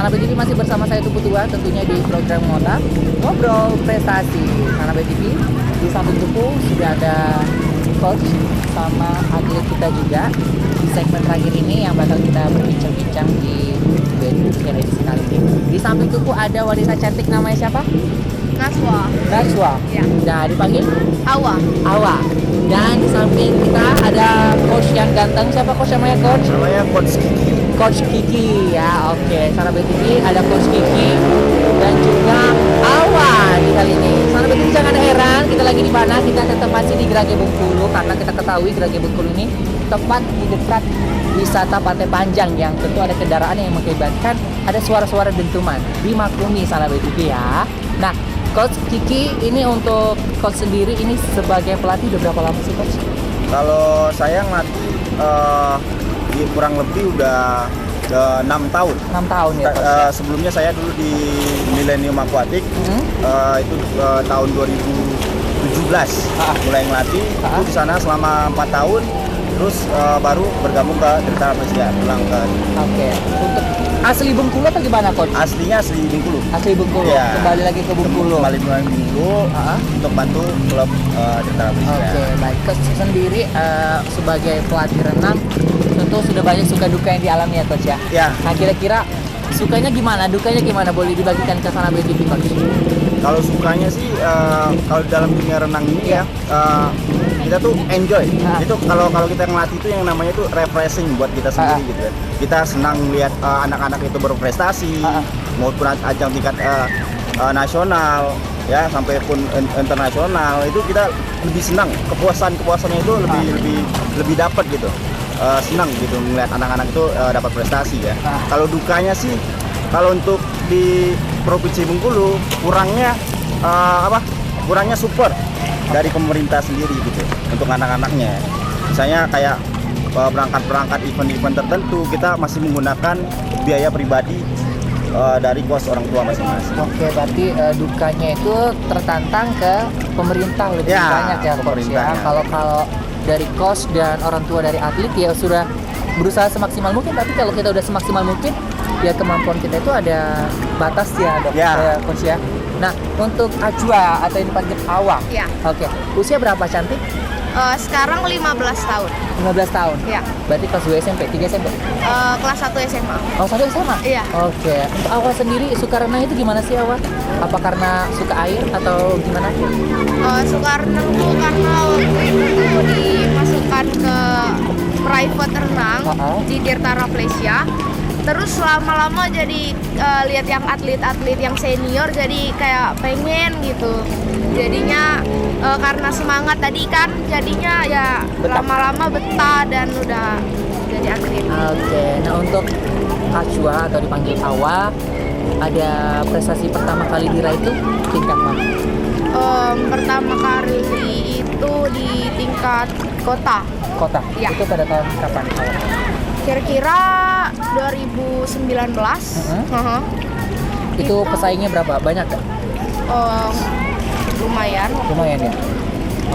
Sanabay TV masih bersama saya Tupu Tua, tentunya di program Ngobrol Prestasi. Sanabay TV di samping Tupu sudah ada coach sama atlet kita juga di segmen terakhir ini yang bakal kita berbincang-bincang di edisi kali ini. Di samping Tupu ada wanita cantik, namanya siapa? Najwa. Ya. Nah, dipanggil Awa. Dan di samping kita ada coach yang ganteng. Siapa coach namanya, coach? Namanya Coach Kiki. Coach Kiki ya, oke. Sanabay TV ada Coach Kiki dan juga Awa di kali ini. Sanabay TV jangan heran, kita lagi di mana? Kita tetap masih di Gerage Bengkulu karena kita ketahui Gerage Bengkulu ini tepat di dekat wisata Pantai Panjang yang tentu ada kendaraan yang mengakibatkan ada suara-suara dentuman. Dimaklumi Sanabay TV ya. Nah, Coach Kiki ini untuk coach sendiri ini sebagai pelatih udah berapa lama sih, coach? Kalau saya ngelatih kurang lebih udah 6 tahun. 6 tahun ya, coach. Ya? Sebelumnya saya dulu di Millennium Aquatic, itu tahun 2017 mulai ngelatih. Itu di sana selama 4 tahun, terus baru bergabung ke Delta Malaysia, pulang ke. Oke. Untuk asli Bengkulu atau gimana, coach? Aslinya asli Bengkulu. Asli Bengkulu. Ya. Kembali lagi ke Bengkulu. Kembali ke Bengkulu untuk bantu klub Delta Malaysia. Oke, baik. Coach sendiri sebagai pelatih renang tentu sudah banyak suka duka yang dialami ya, coach ya. Ya. Nah, kira-kira sukanya gimana, dukanya gimana? Boleh dibagikan ke Sanabay TV, coach? Kalau sukanya sih kalau dalam dunia renang ini ya kita tuh enjoy. Itu kalau kita ngelatih itu yang namanya itu refreshing buat kita sendiri gitu ya. Kita senang lihat anak-anak itu berprestasi maupun ajang tingkat nasional ya sampai pun internasional, itu kita lebih senang, kepuasannya itu lebih dapat gitu. Senang gitu melihat anak-anak itu dapat prestasi ya. Kalau dukanya sih, kalau untuk di Provinsi Bengkulu kurangnya kurangnya support dari pemerintah sendiri gitu untuk anak-anaknya. Misalnya kayak berangkat event-event tertentu kita masih menggunakan biaya pribadi dari kos orang tua masing-masing. Oke, berarti dukanya itu tertantang ke pemerintah lebih banyak ya, coach ya. Kalau dari kos dan orang tua dari atlet ya sudah berusaha semaksimal mungkin, tapi kalau kita udah semaksimal mungkin ya kemampuan kita itu ada batas ya, dok. Ya, coach ya. Nah, untuk Ajwa atau yang dipanggil Awa. Ya. Oke. Usia berapa, cantik? Sekarang 15 tahun. 15 tahun. Ya. Berarti kelas 2 SMP, 3 SMP. Kelas 1 SMA. Oh, 1 SMA? Iya. Oke. Untuk Awa sendiri suka renang itu gimana sih, Awa? Apa karena suka air atau gimana? Suka renang tuh karena waktu itu dimasukkan ke private renang di Dirta Malaysia. Terus lama-lama jadi lihat yang atlet-atlet yang senior, jadi kayak pengen gitu. Jadinya karena semangat tadi kan, jadinya ya lama-lama betah dan udah jadi atlet. Oke. Nah, untuk Ajwa atau dipanggil Awa, ada prestasi pertama kali diraih itu tingkat mana? Pertama kali itu di tingkat kota. Kota? Ya. Itu pada tahun kapan? Kira-kira 2019. Itu pesaingnya berapa? Banyak gak? Lumayan. Lumayan ya?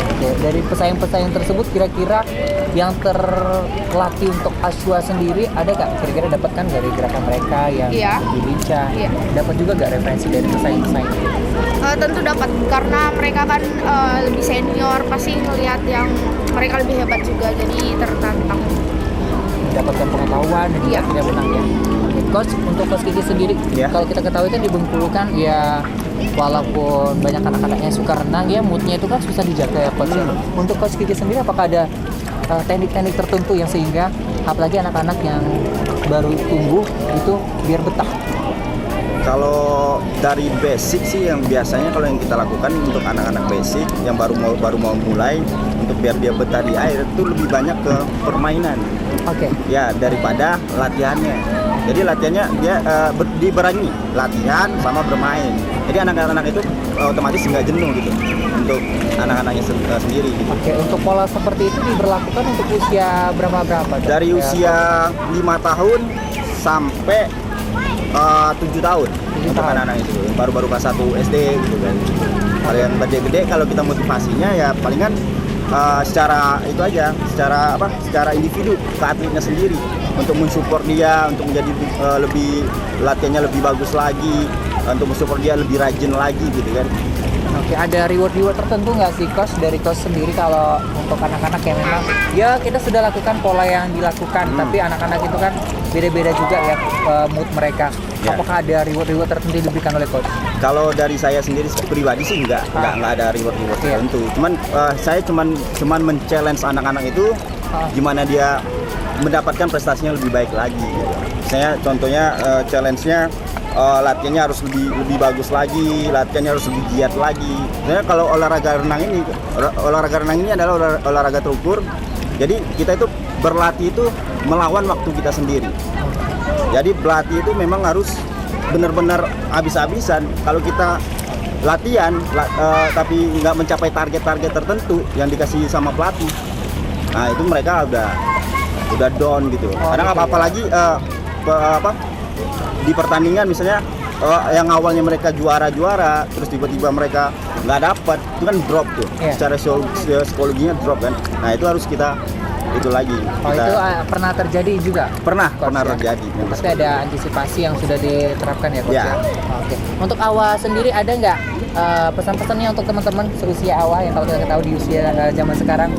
Oke, dari pesaing-pesaing tersebut kira-kira yang terlatih untuk Ajwa sendiri ada gak? Kira-kira dapat kan dari gerakan mereka yang lebih lincah? Iya. Dapat juga gak referensi dari pesaing-pesaing? Tentu dapat, karena mereka kan lebih senior, pasti ngelihat yang mereka lebih hebat juga, jadi tertantang. Mendapatkan pengetahuan dan akhirnya menang ya. Coach, untuk Coach Kiki sendiri, kalau kita ketahui kan di Bengkulu kan ya walaupun banyak anak-anaknya suka renang ya, moodnya itu kan susah dijaga ya, Coach. Untuk Coach Kiki sendiri apakah ada teknik-teknik tertentu yang sehingga apalagi anak-anak yang baru tumbuh itu biar betah? Kalau dari basic sih yang biasanya kalau yang kita lakukan untuk anak-anak basic yang baru mau mulai, untuk biar dia betah di air itu lebih banyak ke permainan. Oke. Ya, daripada latihannya. Jadi latihannya dia dibarengi latihan sama bermain. Jadi anak-anak itu otomatis nggak jenuh gitu untuk anak-anaknya sendiri gitu. Oke, untuk pola seperti itu diberlakukan untuk usia berapa? Dari usia 5 tahun sampai 7 tahun untuk anak-anak itu baru kelas 1 SD gitu kan. Kalau yang gede-gede kalau kita motivasinya ya palingan secara itu aja, secara individu ke atletnya sendiri untuk mensupport dia untuk menjadi lebih latihannya lebih bagus lagi, untuk mensupport dia lebih rajin lagi gitu kan. Oke, ada reward tertentu nggak sih coach dari coach sendiri kalau untuk anak-anak yang memang ya kita sudah lakukan pola yang dilakukan, tapi anak-anak itu kan beda-beda juga ya mood mereka. Ya. Apakah ada reward tertentu yang diberikan oleh coach? Kalau dari saya sendiri pribadi sih nggak ada reward tertentu. Saya cuman men-challenge anak-anak itu gimana dia mendapatkan prestasinya lebih baik lagi. Gitu. Saya contohnya challenge-nya latihannya harus lebih bagus lagi, latihannya harus lebih giat lagi. Sebenarnya kalau olahraga renang ini adalah olahraga terukur. Jadi kita itu berlatih itu melawan waktu kita sendiri. Jadi berlatih itu memang harus benar-benar habis-habisan. Kalau kita latihan tapi nggak mencapai target-target tertentu yang dikasih sama pelatih, nah itu mereka udah down gitu. Kadang apalagi di pertandingan misalnya yang awalnya mereka juara terus tiba-tiba mereka nggak dapat, itu kan drop tuh. Secara psikologinya drop kan. Nah itu harus kita itu lagi. Itu pernah terjadi juga? Pernah terjadi. Pasti ada antisipasi yang sudah diterapkan ya coach ya? Oke. Untuk Awa sendiri ada nggak pesan-pesannya untuk teman-teman seusia Awa yang kalau kita tahu di usia zaman sekarang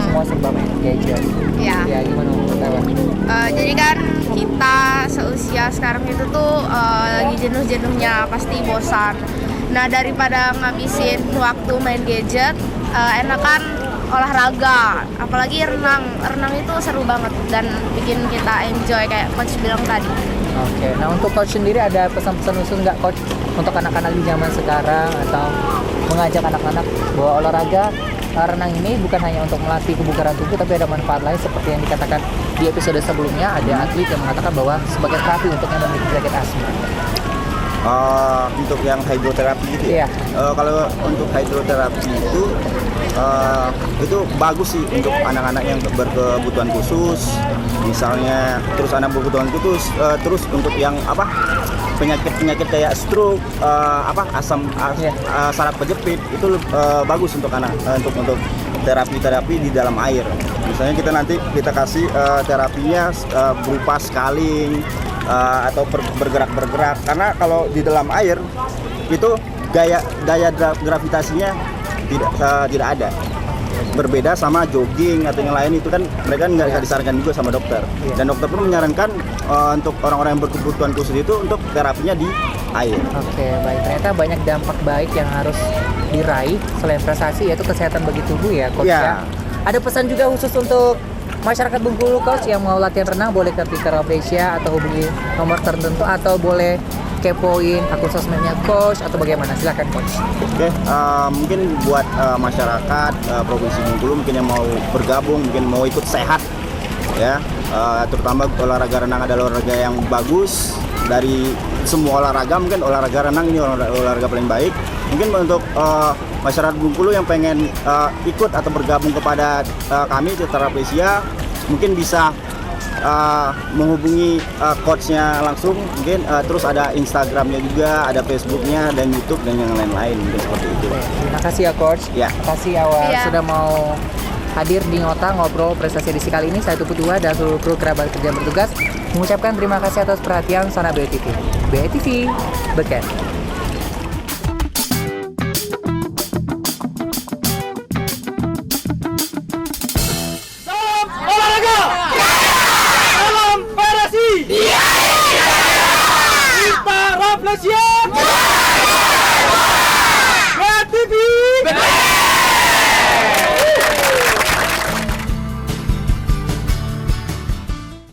semua serba main gadget. Ya gimana menurut Awa? Jadi kan kita seusia sekarang itu tuh lagi jenuh-jenuhnya, pasti bosan. Nah daripada ngabisin waktu main gadget, enakan olahraga, apalagi renang itu seru banget dan bikin kita enjoy kayak coach bilang tadi. Oke, nah untuk coach sendiri ada pesan-pesan khusus nggak coach untuk anak-anak di zaman sekarang atau mengajak anak-anak bahwa olahraga renang ini bukan hanya untuk melatih kebugaran tubuh tapi ada manfaat lain seperti yang dikatakan di episode sebelumnya, ada atlet yang mengatakan bahwa sebagai terapi untuk yang memiliki penyakit asma. Untuk yang hidroterapi gitu ya? Kalau untuk hidroterapi itu bagus sih untuk anak-anak yang berkebutuhan khusus, misalnya terus anak berkebutuhan khusus, terus untuk yang penyakit kayak stroke, saraf kejepit itu bagus untuk anak untuk terapi di dalam air. Misalnya kita kasih terapinya berupa scaling atau bergerak karena kalau di dalam air itu daya gravitasinya tidak ada, berbeda sama jogging atau yang lain. Itu kan mereka nggak disarankan juga sama dokter, dan dokter pun menyarankan untuk orang-orang yang berkebutuhan khusus itu untuk terapinya di air. Oke, baik. Ternyata banyak dampak baik yang harus diraih selain prestasi, yaitu kesehatan bagi tubuh ya coach ya. Ada pesan juga khusus untuk masyarakat Bengkulu coach yang mau latihan renang, boleh ke Twitter Asia atau hubungi nomor tertentu atau boleh kepoin akun sosmednya coach atau bagaimana? Silakan coach. Oke, mungkin buat masyarakat Provinsi Bengkulu mungkin yang mau bergabung, mungkin mau ikut sehat ya, terutama olahraga renang adalah olahraga yang bagus dari semua olahraga. Mungkin olahraga renang ini olahraga paling baik. Mungkin untuk masyarakat Bengkulu yang pengen ikut atau bergabung kepada kami Tara Plesia, mungkin bisa menghubungi coachnya langsung, mungkin terus ada Instagramnya juga, ada Facebooknya dan YouTube dan yang lain-lain, mungkin seperti itu. Terima kasih ya coach. Terima kasih Awa sudah mau hadir di Ngota Ngobrol Prestasi edisi kali ini. Saya Tupu Tua dan seluruh kru kerabat kerja bertugas mengucapkan terima kasih atas perhatian Sana BTV. BTV beken. Tara Plesia.